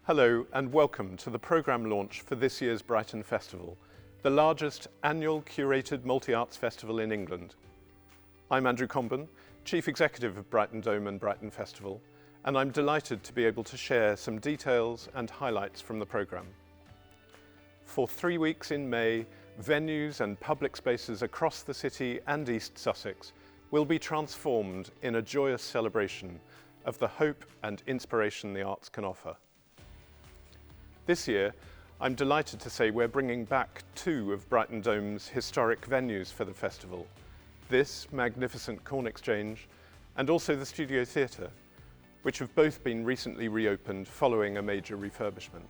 Hello and welcome to the programme launch for this year's Brighton Festival, the largest annual curated multi-arts festival in England. I'm Andrew Comben, Chief Executive of Brighton Dome and Brighton Festival, and I'm delighted to be able to share some details and highlights from the programme. For 3 weeks in May, venues and public spaces across the city and East Sussex will be transformed in a joyous celebration of the hope and inspiration the arts can offer. This year, I'm delighted to say we're bringing back 2 of Brighton Dome's historic venues for the festival, this magnificent Corn Exchange and also the Studio Theatre, which have both been recently reopened following a major refurbishment.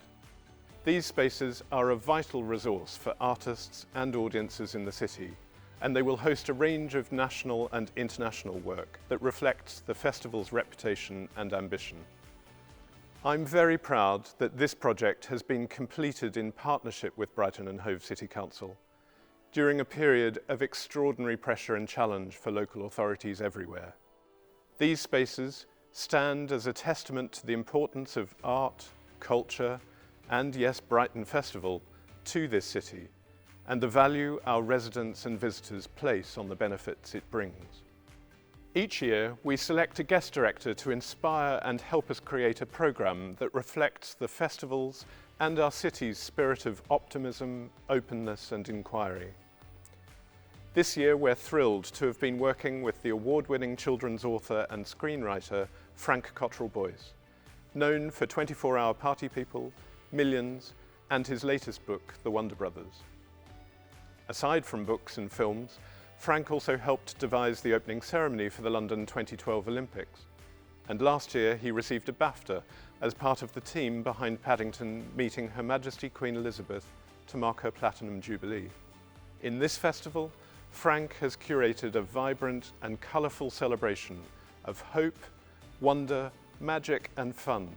These spaces are a vital resource for artists and audiences in the city, and they will host a range of national and international work that reflects the festival's reputation and ambition. I'm very proud that this project has been completed in partnership with Brighton and Hove City Council during a period of extraordinary pressure and challenge for local authorities everywhere. These spaces stand as a testament to the importance of art, culture, and yes, Brighton Festival to this city, and the value our residents and visitors place on the benefits it brings. Each year, we select a guest director to inspire and help us create a programme that reflects the festival's and our city's spirit of optimism, openness and inquiry. This year, we're thrilled to have been working with the award-winning children's author and screenwriter Frank Cottrell-Boyce, known for 24-Hour Party People, Millions, and his latest book, The Wonder Brothers. Aside from books and films, Frank also helped devise the opening ceremony for the London 2012 Olympics. And last year he received a BAFTA as part of the team behind Paddington meeting Her Majesty Queen Elizabeth to mark her Platinum Jubilee. In this festival, Frank has curated a vibrant and colourful celebration of hope, wonder, magic and fun,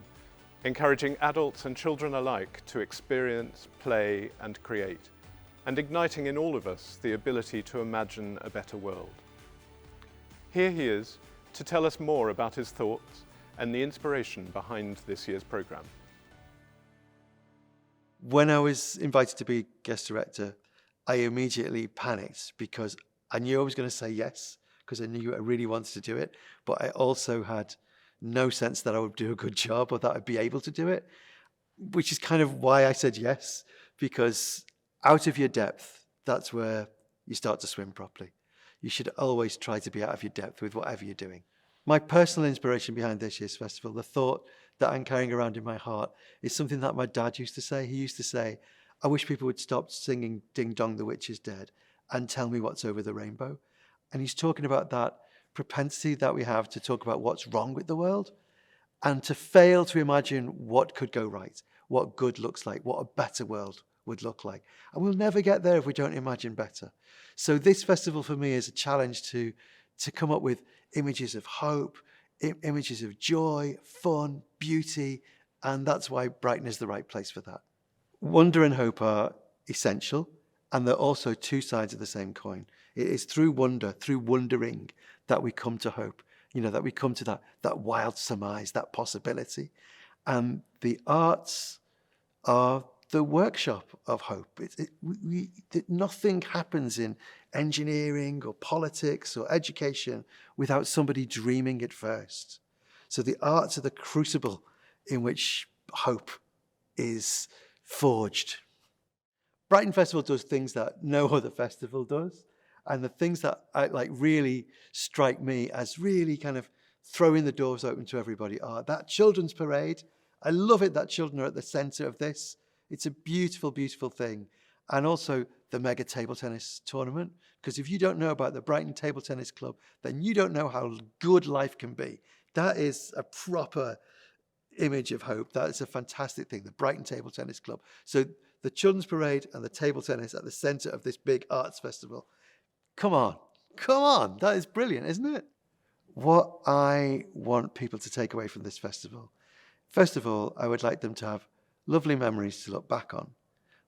encouraging adults and children alike to experience, play and create, and igniting in all of us the ability to imagine a better world. Here he is to tell us more about his thoughts and the inspiration behind this year's programme. When I was invited to be guest director, I immediately panicked because I knew I was going to say yes, because I knew I really wanted to do it, but I also had no sense that I would do a good job or that I'd be able to do it, which is kind of why I said yes, because out of your depth, that's where you start to swim properly. You should always try to be out of your depth with whatever you're doing. My personal inspiration behind this year's festival, the thought that I'm carrying around in my heart, is something that my dad used to say. He used to say, I wish people would stop singing Ding Dong, the Witch is Dead and tell me what's over the rainbow. And he's talking about that propensity that we have to talk about what's wrong with the world and to fail to imagine what could go right, what good looks like, what a better world would look like. And we'll never get there if we don't imagine better. So this festival for me is a challenge to come up with images of hope, images of joy, fun, beauty, and that's why Brighton is the right place for that. Wonder and hope are essential, and they're also 2 sides of the same coin. It is through wonder, through wondering, that we come to hope, that we come to that wild surmise, that possibility. And the arts are the workshop of hope. Nothing happens in engineering or politics or education without somebody dreaming it first. So the arts are the crucible in which hope is forged. Brighton Festival does things that no other festival does. And the things that really strike me as really kind of throwing the doors open to everybody are that children's parade. I love it that children are at the centre of this. It's a beautiful, beautiful thing. And also the mega table tennis tournament, because if you don't know about the Brighton Table Tennis Club, then you don't know how good life can be. That is a proper image of hope. That is a fantastic thing, the Brighton Table Tennis Club. So the children's parade and the table tennis at the centre of this big arts festival. Come on, that is brilliant, isn't it? What I want people to take away from this festival, first of all, I would like them to have lovely memories to look back on,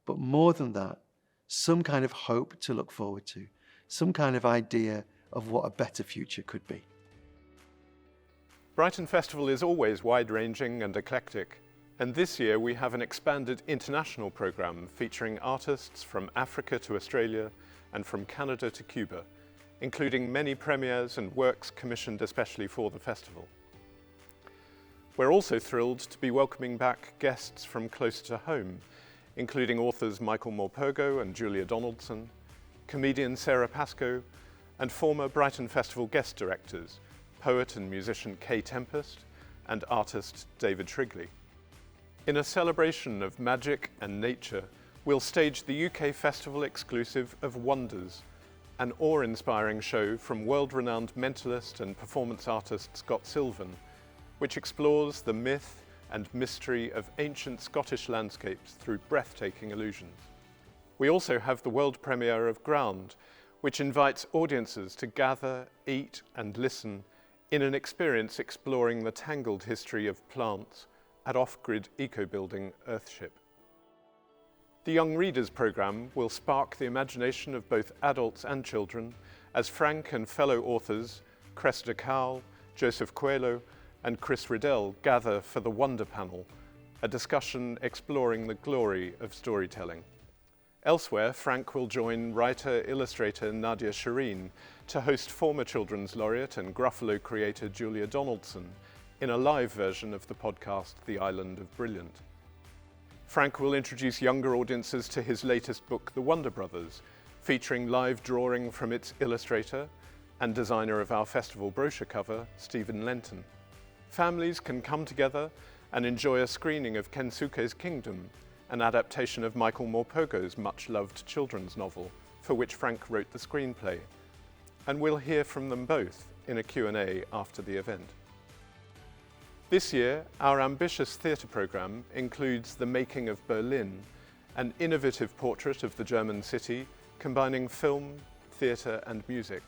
but more than that, some kind of hope to look forward to, some kind of idea of what a better future could be. Brighton Festival is always wide-ranging and eclectic, And this year we have an expanded international programme featuring artists from Africa to Australia and from Canada to Cuba, including many premieres and works commissioned especially for the festival. We're also thrilled to be welcoming back guests from closer to home, including authors Michael Morpurgo and Julia Donaldson, comedian Sarah Pascoe, and former Brighton Festival guest directors, poet and musician Kay Tempest and artist David Shrigley. In a celebration of magic and nature, we'll stage the UK festival exclusive of Wonders, an awe-inspiring show from world-renowned mentalist and performance artist Scott Sylvan, which explores the myth and mystery of ancient Scottish landscapes through breathtaking illusions. We also have the world premiere of Ground, which invites audiences to gather, eat and listen in an experience exploring the tangled history of plants at off-grid eco-building Earthship. The Young Readers programme will spark the imagination of both adults and children as Frank and fellow authors Cressida Cowell, Joseph Coelho and Chris Riddell gather for the Wonder Panel, a discussion exploring the glory of storytelling. Elsewhere, Frank will join writer-illustrator Nadia Shireen to host former Children's Laureate and Gruffalo creator Julia Donaldson in a live version of the podcast The Island of Brilliant. Frank will introduce younger audiences to his latest book, The Wonder Brothers, featuring live drawing from its illustrator and designer of our festival brochure cover, Stephen Lenton. Families can come together and enjoy a screening of Kensuke's Kingdom, an adaptation of Michael Morpurgo's much-loved children's novel, for which Frank wrote the screenplay. And we'll hear from them both in a Q&A after the event. This year, our ambitious theatre programme includes The Making of Berlin, an innovative portrait of the German city, combining film, theatre and music.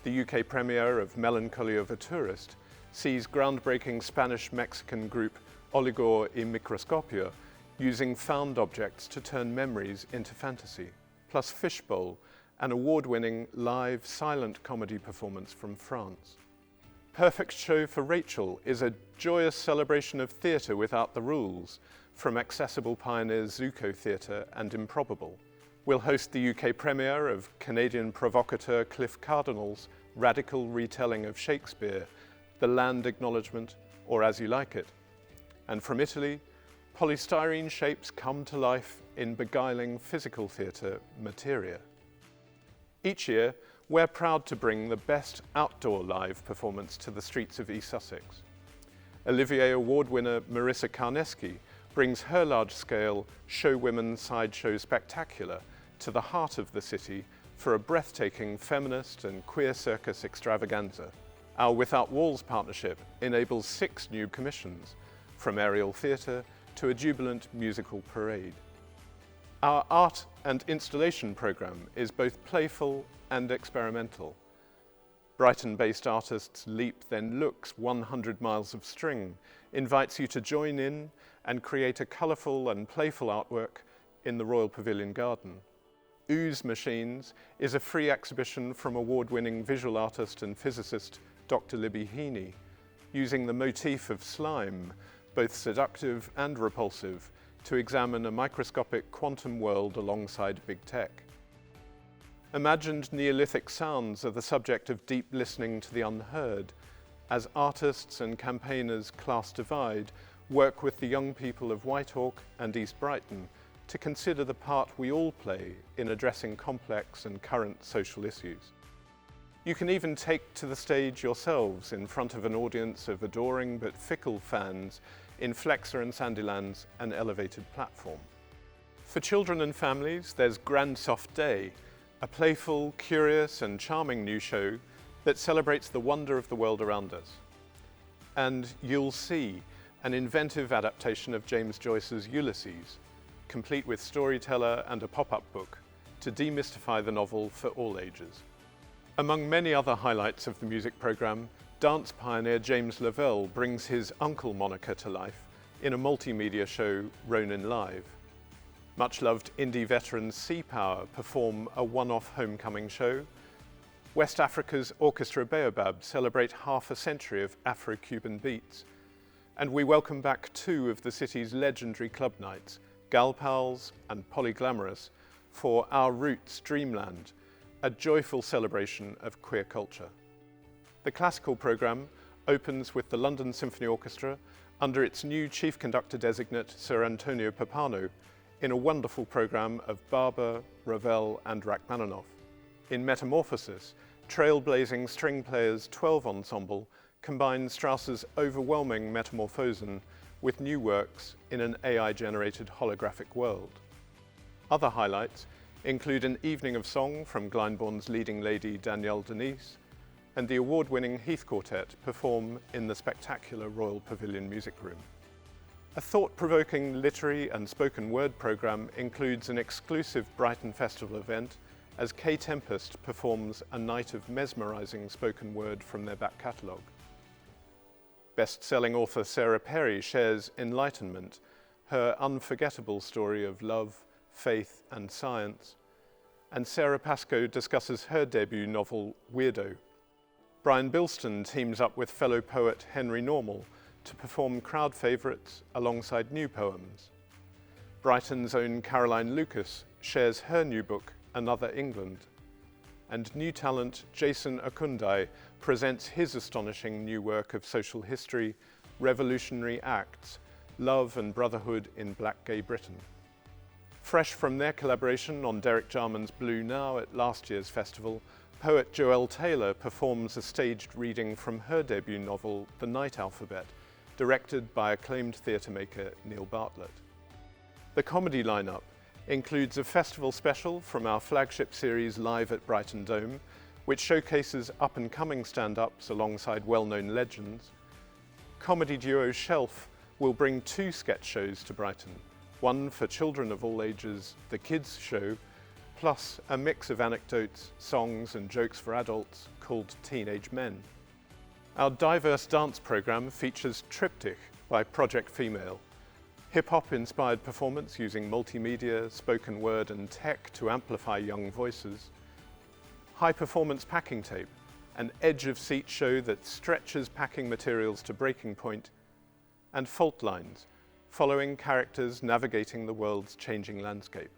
The UK premiere of Melancholy of a Tourist sees groundbreaking Spanish-Mexican group Oligor y Microscopio using found objects to turn memories into fantasy, plus Fishbowl, an award-winning live silent comedy performance from France. Perfect Show for Rachel is a joyous celebration of theatre without the rules, from accessible pioneers Zuko Theatre and Improbable. We'll host the UK premiere of Canadian provocateur Cliff Cardinal's radical retelling of Shakespeare, The Land Acknowledgement, or As You Like It. And from Italy, polystyrene shapes come to life in beguiling physical theatre Materia. Each year, we're proud to bring the best outdoor live performance to the streets of East Sussex. Olivier Award winner Marissa Karneski brings her large-scale Show Women Sideshow Spectacular to the heart of the city for a breathtaking feminist and queer circus extravaganza. Our Without Walls partnership enables 6 new commissions, from aerial theatre to a jubilant musical parade. Our art and installation programme is both playful and experimental. Brighton-based artists Leap Then Looks 100 Miles of String invites you to join in and create a colourful and playful artwork in the Royal Pavilion Garden. Ooze Machines is a free exhibition from award-winning visual artist and physicist Dr. Libby Heaney, using the motif of slime, both seductive and repulsive, to examine a microscopic quantum world alongside big tech. Imagined Neolithic sounds are the subject of deep listening to the unheard, as artists and campaigners Class Divide work with the young people of Whitehawk and East Brighton to consider the part we all play in addressing complex and current social issues. You can even take to the stage yourselves in front of an audience of adoring but fickle fans in Flexer and Sandyland's An Elevated Platform. For children and families, there's Grand Soft Day, a playful, curious and charming new show that celebrates the wonder of the world around us. And You'll See, an inventive adaptation of James Joyce's Ulysses, complete with storyteller and a pop-up book to demystify the novel for all ages. Among many other highlights of the music programme, dance pioneer James Lavelle brings his uncle moniker to life in a multimedia show, Ronin Live. Much-loved indie veterans Sea Power perform a one-off homecoming show. West Africa's Orchestra Baobab celebrate half a century of Afro-Cuban beats. And we welcome back two of the city's legendary club nights, Gal Pals and Polyglamorous, for Our Roots Dreamland, a joyful celebration of queer culture. The classical programme opens with the London Symphony Orchestra under its new chief conductor designate, Sir Antonio Pappano, in a wonderful programme of Barber, Ravel and Rachmaninoff. In Metamorphosis, trailblazing string players' 12 ensemble combines Strauss's overwhelming Metamorphosen with new works in an AI-generated holographic world. Other highlights include an evening of song from Glyndebourne's leading lady Danielle Denise, and the award-winning Heath Quartet perform in the spectacular Royal Pavilion Music Room. A thought-provoking literary and spoken word programme includes an exclusive Brighton Festival event as Kay Tempest performs a night of mesmerising spoken word from their back catalogue. Best-selling author Sarah Perry shares Enlightenment, her unforgettable story of love, faith and science, and Sarah Pascoe discusses her debut novel, Weirdo. Brian Bilston teams up with fellow poet Henry Normal to perform crowd favourites alongside new poems. Brighton's own Caroline Lucas shares her new book, Another England, and new talent Jason Okundai presents his astonishing new work of social history, revolutionary acts, love and brotherhood in Black Gay Britain. Fresh from their collaboration on Derek Jarman's Blue Now at last year's festival, poet Joelle Taylor performs a staged reading from her debut novel, The Night Alphabet, directed by acclaimed theatre maker Neil Bartlett. The comedy lineup includes a festival special from our flagship series Live at Brighton Dome, which showcases up-and-coming stand-ups alongside well-known legends. Comedy duo Shelf will bring two sketch shows to Brighton, one for children of all ages, The Kids Show, plus a mix of anecdotes, songs and jokes for adults called Teenage Men. Our diverse dance programme features Triptych by Project Female, hip-hop inspired performance using multimedia, spoken word and tech to amplify young voices, high-performance packing tape, an edge-of-seat show that stretches packing materials to breaking point, and fault lines, following characters navigating the world's changing landscape.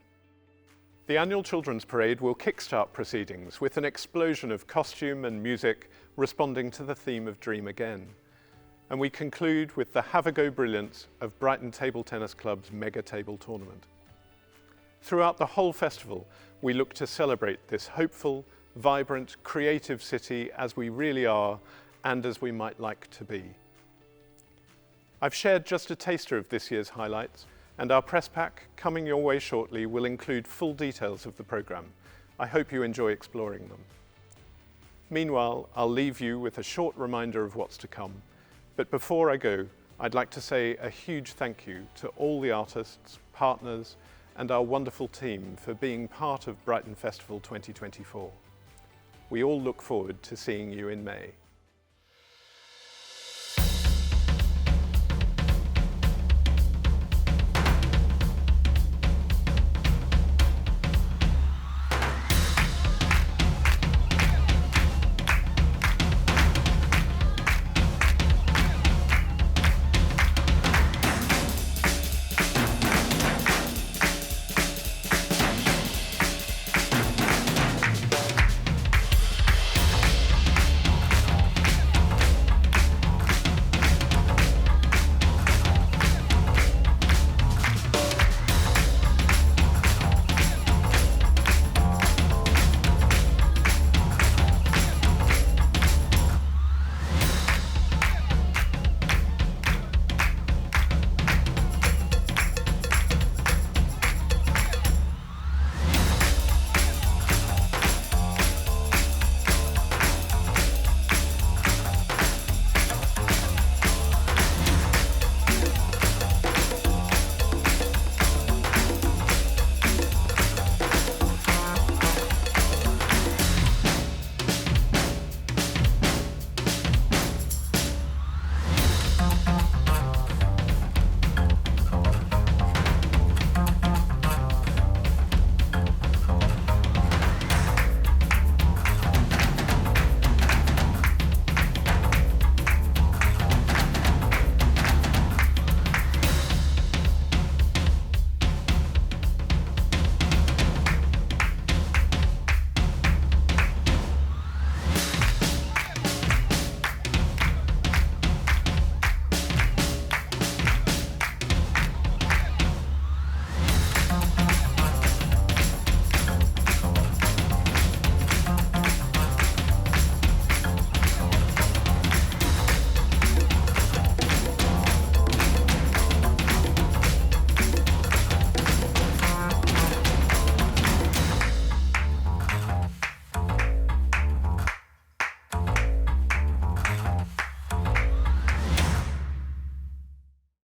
The annual Children's Parade will kickstart proceedings with an explosion of costume and music responding to the theme of Dream Again. And we conclude with the have-a-go brilliance of Brighton Table Tennis Club's mega table tournament. Throughout the whole festival, we look to celebrate this hopeful, vibrant, creative city as we really are and as we might like to be. I've shared just a taster of this year's highlights, and our press pack, coming your way shortly, will include full details of the programme. I hope you enjoy exploring them. Meanwhile, I'll leave you with a short reminder of what's to come. But before I go, I'd like to say a huge thank you to all the artists, partners, and our wonderful team for being part of Brighton Festival 2024. We all look forward to seeing you in May.